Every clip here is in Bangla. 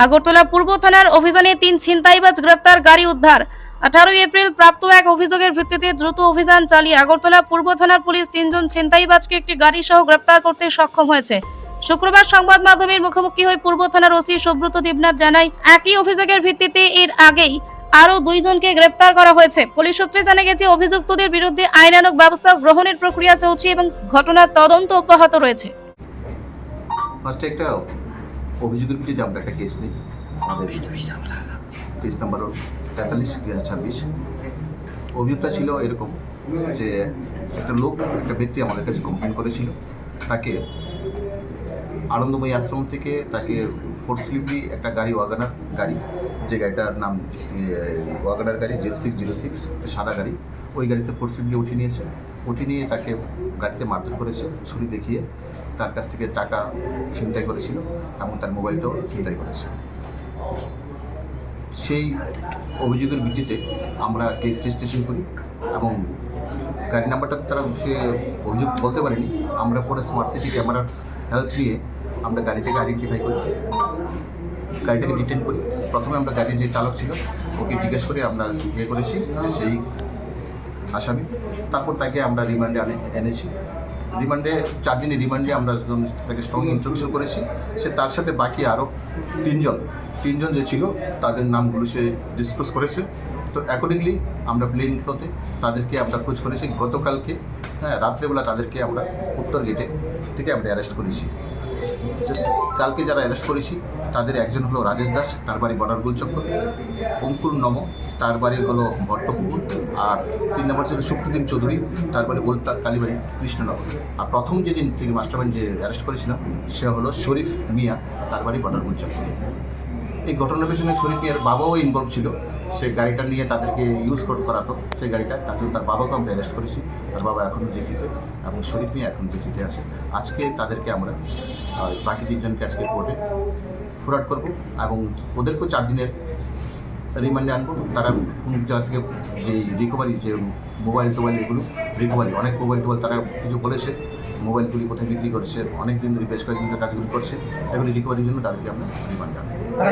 আগরতলা পূর্ব থানার অভিযানে 3 ছিনতাইবাজ গ্রেপ্তার, গাড়ি উদ্ধার। 18 এপ্রিল প্রাপ্ত এক অভিযোগের ভিত্তিতে দ্রুত অভিযান চালিয়ে আগরতলা পূর্ব থানার পুলিশ 3 জন ছিনতাইবাজকে একটি গাড়ি সহ গ্রেপ্তার করতে সক্ষম হয়েছে। শুক্রবার সংবাদ মাধ্যমের মুখোমুখি হয়ে পূর্ব থানার ওসি সুব্রত দেবনাথ জানায়, একই অভিযোগের ভিত্তিতে এর আগেই আরও 2 জনকে গ্রেপ্তার করা হয়েছে। পুলিশ সূত্রে জানা গেছে, অভিযুক্তদের বিরুদ্ধে আইনানুগ ব্যবস্থা গ্রহণের প্রক্রিয়া চলছে এবং ঘটনার তদন্ত অব্যাহত রয়েছে। ফার্স্টে একটা অভিযোগের ভিত্তিতে আমরা একটা কেস নিই। আমাদের কেস নাম্বার 43/2026। অভিযোগটা ছিল এরকম যে একটা লোক, একটা ব্যক্তি আমাদের কাছে কমপ্লেন করেছিল, তাকে আনন্দময়ী আশ্রম থেকে তাকে ফোর্সফুলি একটা গাড়ি, ওয়াগনার গাড়ি, যে গাড়িটার নাম ওয়াগনার গাড়ি 0606, সাদা গাড়ি, ওই গাড়িতে ফোর্সফুলি উঠিয়ে নিয়েছে। উঠিয়ে নিয়ে তাকে গাড়িতে মারধর করেছে, ছুরি দেখিয়ে তার কাছ থেকে টাকা ছিনতাই করেছিল এবং তার মোবাইলটাও ছিনতাই করেছে। সেই অভিযোগের ভিত্তিতে আমরা কেস রেজিস্ট্রেশন করি এবং গাড়ি নাম্বারটা তারা সে অভিযোগ বলতে পারেনি। আমরা পরে স্মার্ট সিটি ক্যামেরার হেল্প নিয়ে আমরা গাড়িটাকে আইডেন্টিফাই করি, গাড়িটাকে ডিটেন করি। প্রথমে আমরা গাড়ির যে চালক ছিল ওকে জিজ্ঞেস করে আমরা ইয়ে করেছি যে সেই আসামি। তারপর তাকে আমরা রিমান্ডে এনেছি। রিমান্ডে 4 দিনের রিমান্ডে আমরা তাকে স্ট্রং ইন্ট্রোডিউশন করেছি। সে তার সাথে বাকি আরও তিনজন যে ছিল তাদের নামগুলো সে ডিসক্লোজ করেছে। তো অ্যাকর্ডিংলি আমরা প্লেন ফ্লোতে তাদেরকে আমরা খোঁজ করেছি। গতকালকে রাত্রেবেলা তাদেরকে আমরা উত্তর গেটে থেকে আমরা অ্যারেস্ট করেছি। কালকে যারা অ্যারেস্ট করেছি তাদের একজন হলো রাজেশ দাস, তার বাড়ি বর্ডার গোলচক্কর। অঙ্কুর নম, তার বাড়ি হলো ভট্টপুকুর। আর 3 নম্বর ছিল শুক্রদিন চৌধুরী, তার বাড়ি ওল্ড কালীবাড়ি কৃষ্ণনগর। আর প্রথম যেদিন থেকে মাস্টারমাইন্ড যে অ্যারেস্ট করেছিলাম সে হলো শরীফ মিয়া, তার বাড়ি বর্ডার গোলচক্কর। এই ঘটনার পেছনে শরীফ মিয়ার বাবাও ইনভলভ ছিল। সে গাড়িটা নিয়ে তাদেরকে ইউজ করাতো, সেই গাড়িটা। তার জন্য তার বাবাকে আমরা অ্যারেস্ট করেছি। তার বাবা এখনও জেসিতে এবং শরীফ মিয়া এখন জেসিতে আছে। আজকে তাদেরকে আমরা বাকি 3 জনকে আজকে কোর্টে ফরওয়ার্ড করবো এবং ওদেরকেও 4 দিনের রিমান্ডে আনবো। তারা কোনো জায়গা থেকে যে রিকভারি, যে মোবাইল টোবাইল, এগুলো রিকভারি, অনেক মোবাইল টোবাইল তারা কিছু বলেছে, মোবাইলগুলি কোথায় বিক্রি করেছে, অনেক দিন ধরে বেশ কয়েকদিন ধরে কাজগুলি করছে। এগুলি রিকভারির জন্য তাদেরকে আমরা রিমান্ডে আনবো। তারা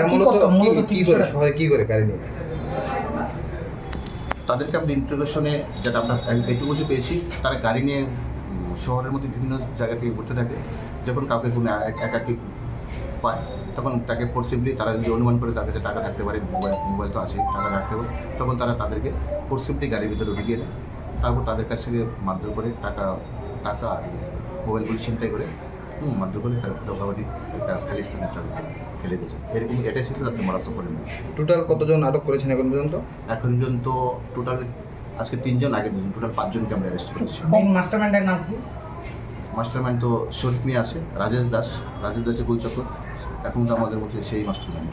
মূলত কি করে শহরে কি করে গাড়ি নিয়ে? তাদেরকে আমরা ইন্টারভিউশনে যেটা আমরা এটুকু পেয়েছি, তারা গাড়ি নিয়ে শহরের মধ্যে বিভিন্ন জায়গা থেকে ঘুরতে থাকে। যখন কাউকে কোনো একাকি পায় তখন তাকে ফোর্সিবলি, তারা যদি অনুমান করে তার কাছে টাকা থাকতে পারে, মোবাইল তো আছে, টাকা থাকতে পারে, তখন তারা তাদেরকে ফোর্সিবলি গাড়ির ভিতরে ঢুকিয়ে নেয়। তারপর তাদের কাছ থেকে মারধর করে টাকা আর মোবাইলগুলি ছিনতাই করে মারধর করে তারা ধোকাবাড়ি একটা খালি স্থানে ফেলে দিয়েছে। এরকম এটাই ছিল তাদের মারাত্মক করেন। টোটাল কতজন আটক করেছেন এখন পর্যন্ত? এখন পর্যন্ত টোটাল আজকে 3 জন, আগে 2 জন, টোটাল 5 জনকে আমরা অ্যারেস্ট করেছি। মাস্টারমাইন্ডের নাম কি? মাস্টারমাইন্ড তো শরীফ মিয়া আছে, রাজেশ দাসের গোলচক্কর। এখন তো আমাদের বলছে সেই মাস্টারমাইন্ড।